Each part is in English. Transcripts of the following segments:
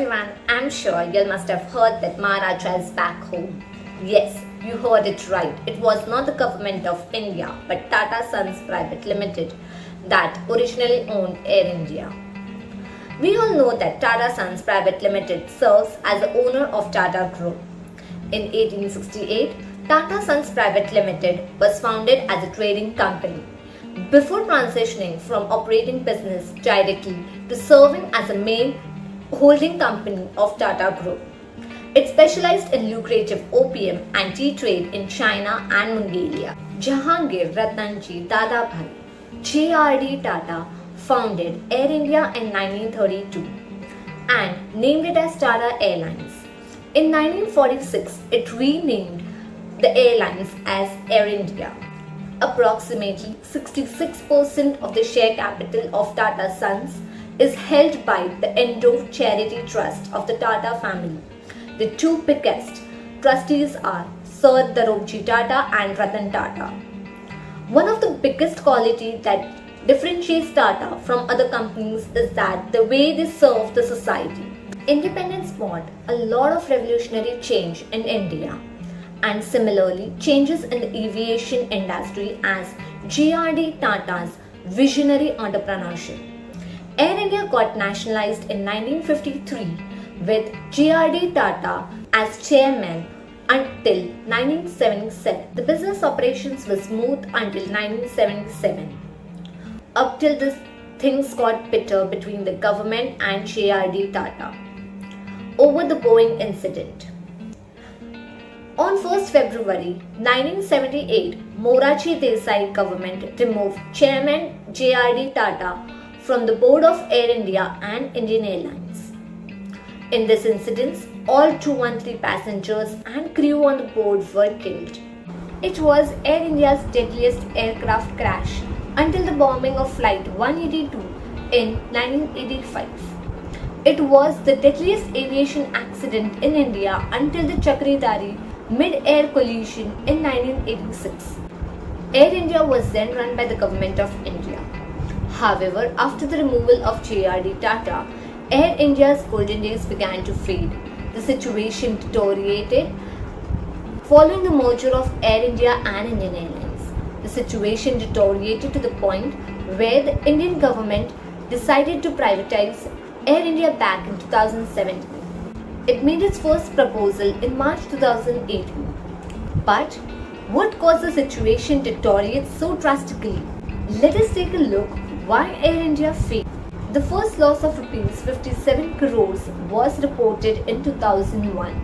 everyone, I'm sure you must have heard that Maharaja is back home. Yes, you heard it right. It was not the government of India but Tata Sons Private Limited that originally owned Air India. We all know that Tata Sons Private Limited serves as the owner of Tata Group. In 1868, Tata Sons Private Limited was founded as a trading company before transitioning from operating business directly to serving as a main holding company of Tata Group. It specialized in lucrative opium and tea trade in China and Mongolia. Jahangir Ratanji Dadabhai J.R.D. Tata founded Air India in 1932 and named it as Tata Airlines. In 1946, it renamed the airlines as Air India. Approximately 66% of the share capital of Tata Sons is held by the Endowed Charity Trust of the Tata family. The two biggest trustees are Sir Daroji Tata and Ratan Tata. One of the biggest qualities that differentiates Tata from other companies is that the way they serve the society. Independence brought a lot of revolutionary change in India and similarly changes in the aviation industry as J.R.D. Tata's visionary entrepreneurship. Air India got nationalized in 1953 with J.R.D. Tata as chairman until 1977. The business operations were smooth until 1977. Up till this, things got bitter between the government and J.R.D. Tata over the Boeing incident. On 1st February 1978, Morarji Desai government removed Chairman J.R.D. Tata from the board of Air India and Indian Airlines. In this incident, all 213 passengers and crew on the board were killed. It was Air India's deadliest aircraft crash until the bombing of Flight 182 in 1985. It was the deadliest aviation accident in India until the Chakridari mid-air collision in 1986. Air India was then run by the government of India. However, after the removal of J.R.D. Tata, Air India's golden days began to fade. The situation deteriorated following the merger of Air India and Indian Airlines. The situation deteriorated to the point where the Indian government decided to privatize Air India back in 2017. It made its first proposal in March 2018. But what caused the situation to deteriorate so drastically? Let us take a look why Air India failed. The first loss of Rs 57 crores was reported in 2001.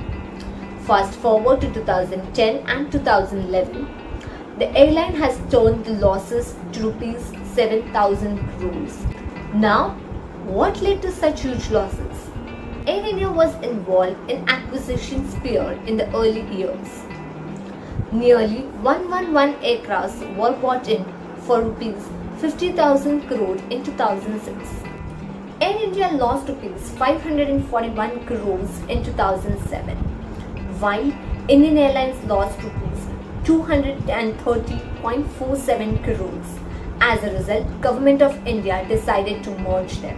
Fast forward to 2010 and 2011, the airline has turned the losses to Rs 7,000 crores. Now, what led to such huge losses? Air India was involved in acquisition sphere in the early years. Nearly 111 aircrafts were bought in for Rs 50,000 crore in 2006. Air India lost Rs 541 crores in 2007, while Indian Airlines lost Rs 230.47 crores. As a result, Government of India decided to merge them.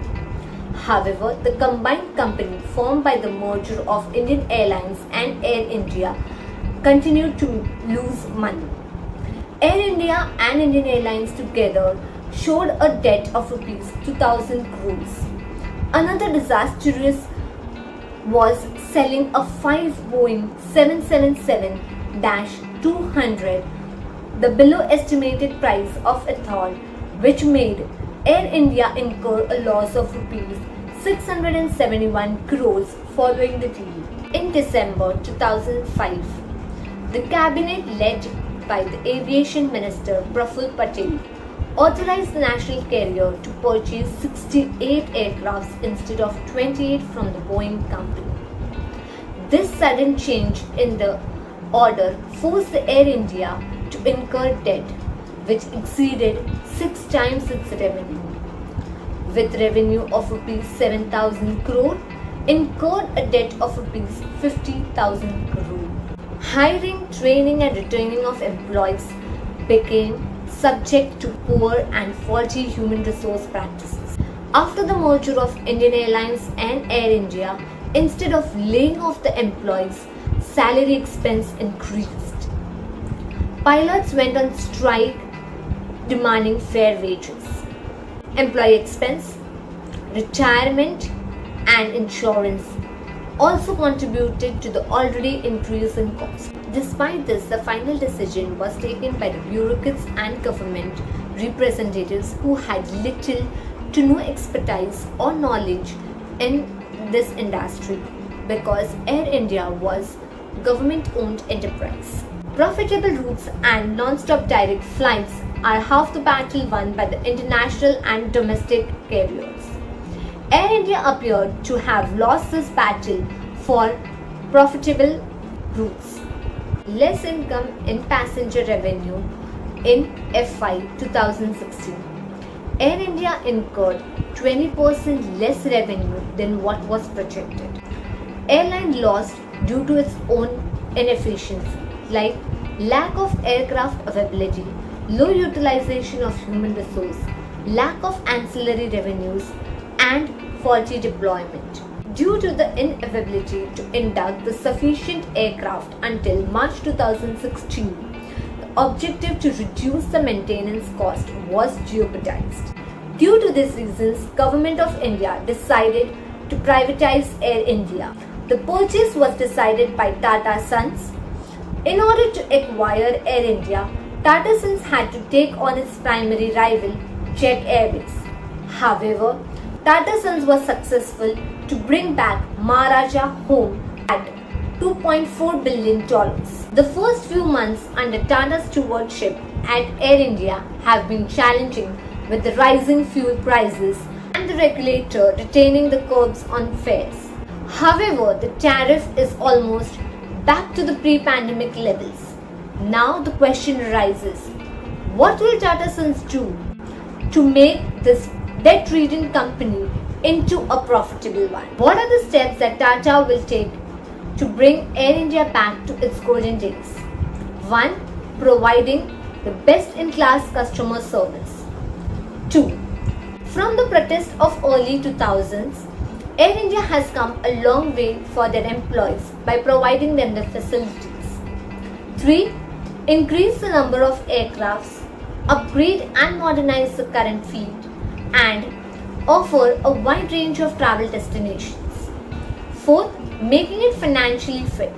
However, the combined company formed by the merger of Indian Airlines and Air India continued to lose money. Air India and Indian Airlines together showed a debt of Rs 2,000 crores. Another disastrous was selling a 5 Boeing 777-200, the below estimated price of a third, which made Air India incur a loss of Rs 671 crores following the deal. In December 2005, the cabinet led by the Aviation Minister Praful Patel authorized the national carrier to purchase 68 aircrafts instead of 28 from the Boeing company. This sudden change in the order forced the Air India to incur debt which exceeded 6 times its revenue. With revenue of Rs 7,000 crore, incurred a debt of Rs 50,000 crore. Hiring, training and retaining of employees became subject to poor and faulty human resource practices. After the merger of Indian Airlines and Air India, Instead of laying off the employees, salary expense increased. Pilots went on strike demanding fair wages. Employee expense, retirement, and insurance also contributed to the already increasing cost. Despite this, the final decision was taken by the bureaucrats and government representatives who had little to no expertise or knowledge in this industry, because Air India was government-owned enterprise. Profitable routes and non-stop direct flights are half the battle won by the international and domestic carriers. Air India appeared to have lost this battle for profitable routes. Less income in passenger revenue in FY 2016. Air India incurred 20% less revenue than what was projected. Airline lost due to its own inefficiency, like lack of aircraft availability, low utilization of human resource, lack of ancillary revenues, and faulty deployment. Due to the inability to induct the sufficient aircraft until March 2016, the objective to reduce the maintenance cost was jeopardized. Due to these reasons, Government of India decided to privatize Air India. The purchase was decided by Tata Sons. In order to acquire Air India, Tata Sons had to take on its primary rival, Jet Airways. However, Tata Sons was successful to bring back Maharaja home at $2.4 billion. The first few months under Tata's stewardship at Air India have been challenging, with the rising fuel prices and the regulator retaining the curbs on fares. However, the tariff is almost back to the pre-pandemic levels. Now the question arises, what will Tata Sons do to make this debt-ridden company into a profitable one? What are the steps that Tata will take to bring Air India back to its golden days? 1. Providing the best-in-class customer service. 2. From the protest of early 2000s, Air India has come a long way for their employees by providing them the facilities. 3. Increase the number of aircrafts, upgrade and modernize the current fleet, and offer a wide range of travel destinations. 4. Making it financially fit.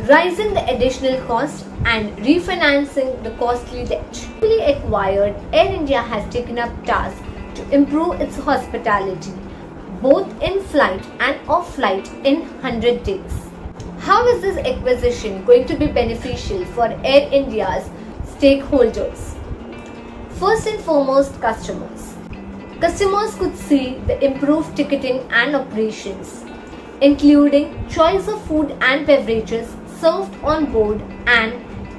Rising the additional cost and refinancing the costly debt. Newly acquired, Air India has taken up tasks to improve its hospitality, both in flight and off flight, in 100 days. How is this acquisition going to be beneficial for Air India's stakeholders? First and foremost, customers. Customers could see the improved ticketing and operations, including choice of food and beverages served on board an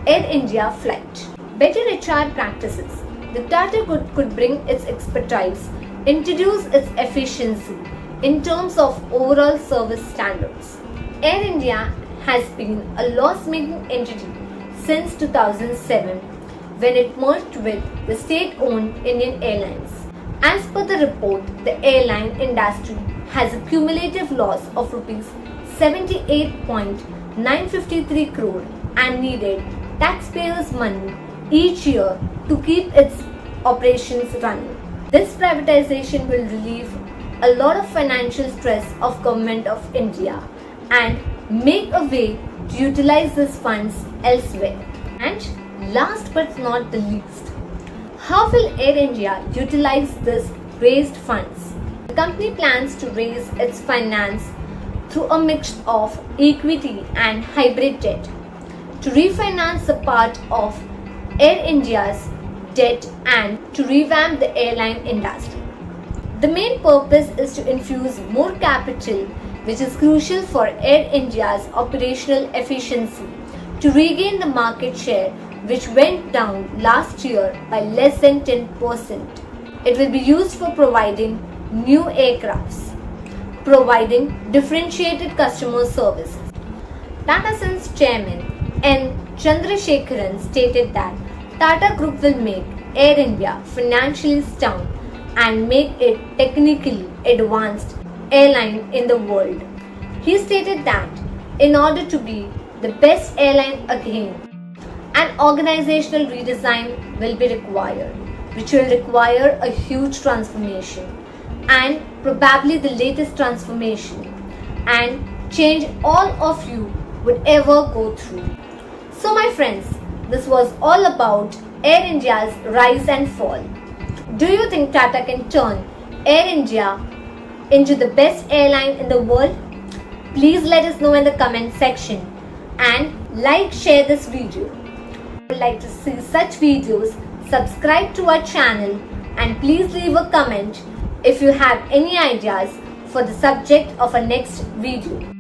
Air India flight. Better HR practices. The Tata could bring its expertise, introduce its efficiency in terms of overall service standards. Air India has been a loss-making entity since 2007, when it merged with the state-owned Indian Airlines. As per the report, the airline industry has a cumulative loss of Rs 78.953 crore and needed taxpayers' money each year to keep its operations running. This privatization will relieve a lot of financial stress of Government of India and make a way to utilize these funds elsewhere. And last but not the least, how will Air India utilize this raised funds? The company plans to raise its finance through a mix of equity and hybrid debt to refinance a part of Air India's debt and to revamp the airline industry. The main purpose is to infuse more capital, which is crucial for Air India's operational efficiency, to regain the market share which went down last year by less than 10%. It will be used for providing new aircrafts, providing differentiated customer services. Tata Sons Chairman N. Chandrasekaran stated that Tata Group will make Air India financially sound and make it technically advanced airline in the world. He stated that in order to be the best airline again, an organizational redesign will be required, which will require a huge transformation and probably the latest transformation and change all of you would ever go through. So, my friends, this was all about Air India's rise and fall. Do you think Tata can turn Air India into the best airline in the world? Please let us know in the comment section and share this video. If you would like to see such videos, subscribe to our channel and please leave a comment if you have any ideas for the subject of our next video.